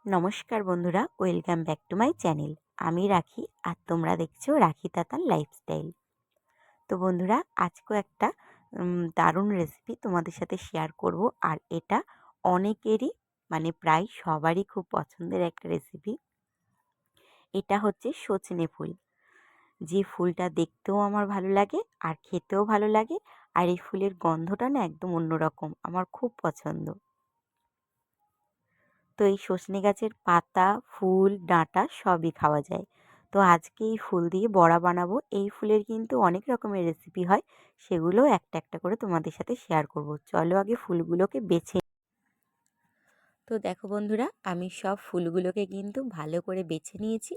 নমস্কার বন্ধুরা, welcome back to my channel. আমি রাখি আর তোমরা দেখছো রাখি তাতার লাইফস্টাইল। তো বন্ধুরা, আজকেও একটা দারুণ রেসিপি তোমাদের সাথে শেয়ার করব। আর এটা অনেকেরই প্রায় সবারই খুব পছন্দের একটা রেসিপি। এটা হচ্ছে সজনে ফুল। যে ফুলটা দেখতেও আমার ভালো লাগে আর খেতেও ভালো লাগে। আর এই ফুলের গন্ধটা না একদম অন্যরকম, আমার খুব পছন্দ। তো এই সজনে গাছের পাতা, ফুল, ডাঁটা সবই খাওয়া যায়। তো আজকে এই ফুল দিয়ে বড়া বানাবো। এই ফুলের কিন্তু অনেক রকমের রেসিপি হয়, সেগুলো একটা একটা করে তোমাদের সাথে শেয়ার করব। চলো আগে ফুলগুলোকে বেছে। তো দেখো বন্ধুরা, আমি সব ফুলগুলোকে কিন্তু ভালো করে বেছে নিয়েছি।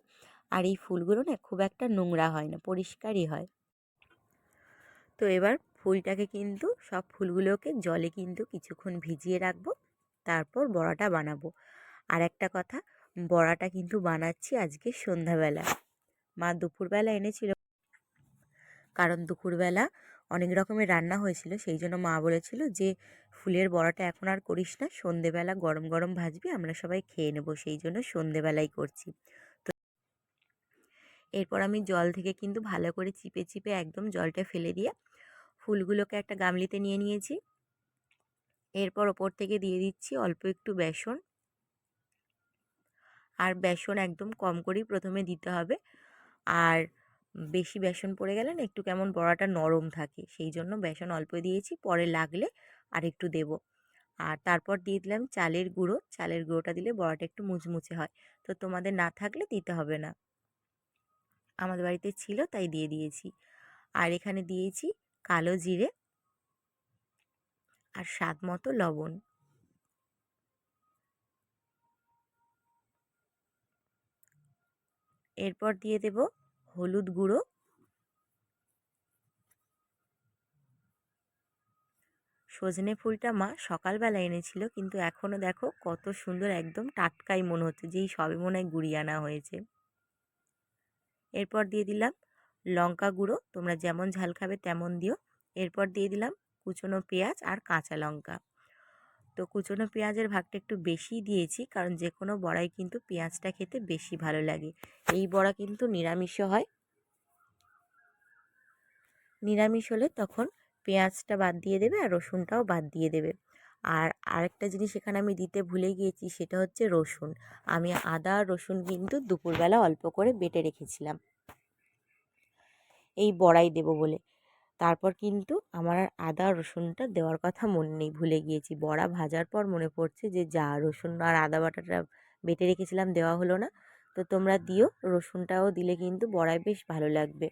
আর এই ফুলগুলো না খুব একটা নোংরা হয় না, পরিষ্কারই হয়। তো এবার সব ফুলগুলোকে জলে কিন্তু কিছুক্ষণ ভিজিয়ে রাখবো, তারপর বড়াটা বানাবো। আর একটা কথা, বড়াটা কিন্তু বানাচ্ছি আজকে সন্ধ্যাবেলা। মা দুপুরবেলা এনেছিল, কারণ দুপুরবেলা অনেক রকমের রান্না হয়েছিল, সেই জন্য মা বলেছিল যে ফুলের বড়াটা এখন আর করিস না, সন্ধেবেলা গরম গরম ভাজবি, আমরা সবাই খেয়ে নেবো, সেই জন্য সন্ধেবেলাই করছি। তো এরপর আমি জল থেকে কিন্তু ভালো করে চিপে চিপে একদম জলটা ফেলে দিয়ে ফুলগুলোকে একটা গামলিতে নিয়ে নিয়েছি। এরপর ওপর থেকে দিয়ে দিচ্ছি অল্প একটু বেসন। আর বেসন একদম কম করেই প্রথমে দিতে হবে। আর বেশি বেসন পড়ে গেলে না একটু কেমন বড়াটা নরম থাকে, সেই জন্য বেসন অল্প দিয়েছি, পরে লাগলে আর একটু দেবো। আর তারপর দিয়ে দিলাম চালের গুঁড়ো। চালের গুঁড়োটা দিলে বড়াটা একটু মুচমুচে হয়। তো তোমাদের না থাকলে দিতে হবে না, আমাদের বাড়িতে ছিল তাই দিয়ে দিয়েছি। আর এখানে দিয়েছি কালো জিরে আর স্বাদ মতো লবণ। এরপর দিয়ে দেব হলুদ গুঁড়ো। সজনে ফুলটা মা সকালবেলা এনেছিল, কিন্তু এখনও দেখো কত সুন্দর, একদম টাটকাই মনে হচ্ছে, যেই সবে মনে হয় গুঁড়িয়ে আনা হয়েছে। এরপর দিয়ে দিলাম লঙ্কা গুঁড়ো, তোমরা যেমন ঝাল খাবে তেমন দিও। এরপর দিয়ে দিলাম কুচনো পেঁয়াজ আর কাঁচা লঙ্কা। তো কুচনো পেঁয়াজের ভাগটা একটু বেশি দিয়েছি, কারণ যে কোনো বড়াই কিন্তু পেঁয়াজটা খেতে বেশি ভালো লাগে। এই বড়া কিন্তু নিরামিষও হয়, নিরামিষ হলে তখন পেঁয়াজটা বাদ দিয়ে দেবে আর রসুনটাও বাদ দিয়ে দেবে। আর আরেকটা জিনিস এখানে আমি দিতে ভুলে গিয়েছি, সেটা হচ্ছে রসুন। আমি আদা আর রসুন কিন্তু দুপুরবেলা অল্প করে বেটে রেখেছিলাম এই বড়াই দেবো বলে। তারপর কিন্তু আমার আর আদা রসুনটা দেওয়ার কথা মনে নেই, ভুলে গিয়েছি। বড়া ভাজার পর মনে পড়ছে যে যা রসুন আর আদা বাটাটা বেটে রেখেছিলাম, দেওয়া হলো না। তো তোমরা দিও, রসুনটাও দিলে কিন্তু বড়ায় বেশ ভালো লাগবে।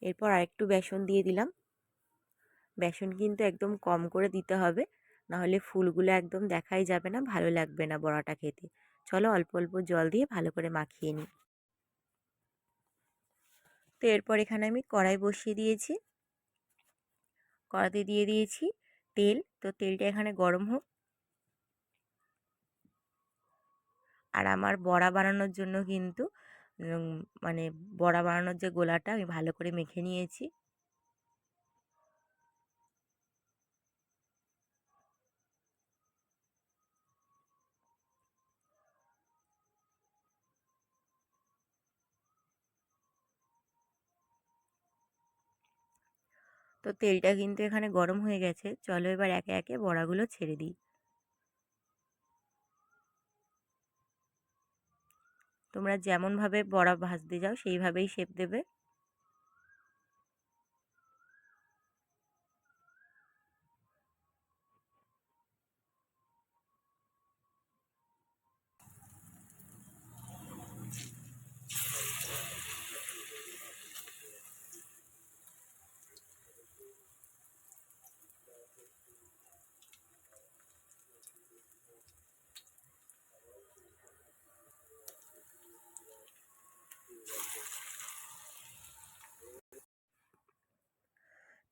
এরপর আরেকটু বেসন দিয়ে দিলাম। বেসন কিন্তু একদম কম করে দিতে হবে, নাহলে ফুলগুলো একদম দেখাই যাবে না, ভালো লাগবে না বড়াটা খেতে। চলো অল্প অল্প জল দিয়ে ভালো করে মাখিয়ে নিই। তো এরপর এখানে আমি কড়াই বসিয়ে দিয়েছি, কড়াতে দিয়ে দিয়েছি তেল। তো তেলটা এখানে গরম হোক। আর আমার বড়া বানানোর জন্য কিন্তু উম, মানে বড়া বানানোর যে গোলাটা আমি ভালো করে মেখে নিয়েছি। তো তেলটা কিন্তু এখানে গরম হয়ে গেছে, চলো এবার একে একে বড়াগুলো ছেড়ে দিই। তোমরা যেমনভাবে বড়া ভাজতে যাও সেইভাবেই শেপ দেবে।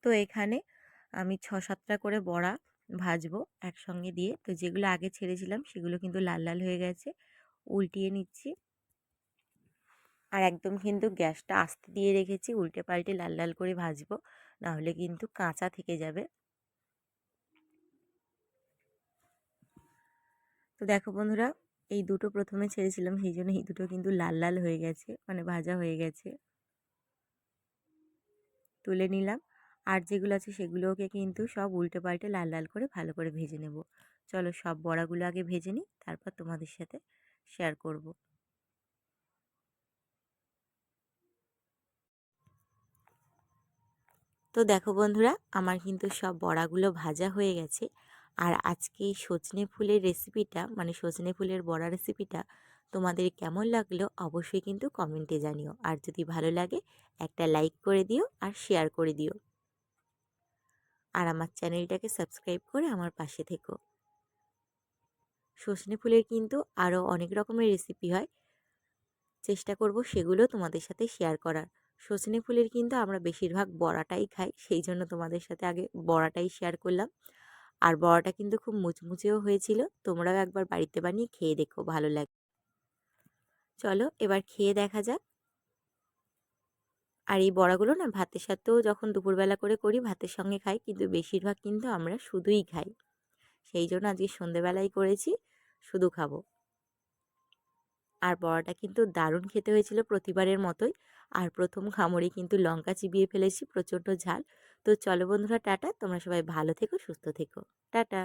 তো এখানে আমি ৬-৭টা করে বড়া ভাজবো একসঙ্গে দিয়ে। তো যেগুলো আগে ছেড়েছিলাম সেগুলো কিন্তু লাল লাল হয়ে গেছে, উল্টিয়ে নিচ্ছি। আর একদম কিন্তু গ্যাসটা আস্তে দিয়ে রেখেছি, উল্টে পাল্টে লাল লাল করে ভাজবো, নাহলে কিন্তু কাঁচা থেকে যাবে। তো দেখো বন্ধুরা, এই দুটো প্রথমে ছেড়েছিলাম, সেই জন্য এই দুটো কিন্তু লাল লাল হয়ে গেছে, মানে ভাজা হয়ে গেছে। তুলে নিলাম। আর যেগুলো আছে সেগুলোকে কিন্তু সব উল্টে পাল্টে লাল লাল করে ভালো করে ভেজে নেব। চলো সব বড়াগুলো আগে ভেজে নিই, তারপর তোমাদের সাথে শেয়ার করব। তো দেখো বন্ধুরা, আমার কিন্তু সব বড়াগুলো ভাজা হয়ে গেছে। আর আজকে এই সজনে ফুলের রেসিপিটা, মানে সজনে ফুলের বড়া রেসিপিটা তোমাদের কেমন লাগলো অবশ্যই কিন্তু কমেন্টে জানিও। আর যদি ভালো লাগে একটা লাইক করে দিও আর শেয়ার করে দিও। আর আমার চ্যানেলটাকে সাবস্ক্রাইব করে আমার পাশে থেকো। সজনে ফুলের কিন্তু আরও অনেক রকমের রেসিপি হয়, চেষ্টা করব সেগুলো তোমাদের সাথে শেয়ার করার। সজনে ফুলের কিন্তু আমরা বেশিরভাগ বড়াটাই খাই, সেই জন্য তোমাদের সাথে আগে বড়াটাই শেয়ার করলাম। আর বড়াটা কিন্তু খুব মুচমুচেও হয়েছিল। তোমরাও একবার বাড়িতে বানিয়ে খেয়ে দেখো, ভালো লাগবে। চলো এবার খেয়ে দেখা যাক। আর এই বড়াগুলো না ভাতের সাথেও যখন দুপুরবেলা করে করি ভাতের সঙ্গে খাই, কিন্তু বেশিরভাগ কিন্তু আমরা শুধুই খাই। সেই জন্য আজকে সন্ধেবেলায় করেছি, শুধু খাবো। আর বড়াটা কিন্তু দারুণ খেতে হয়েছিল প্রতিবারের মতোই। আর প্রথম খামড়ে কিন্তু লঙ্কা চিবিয়ে ফেলেছি, প্রচণ্ড ঝাল। তো চলো বন্ধুরা, টাটা। তোমরা সবাই ভালো থেকো, সুস্থ থেকো। টাটা।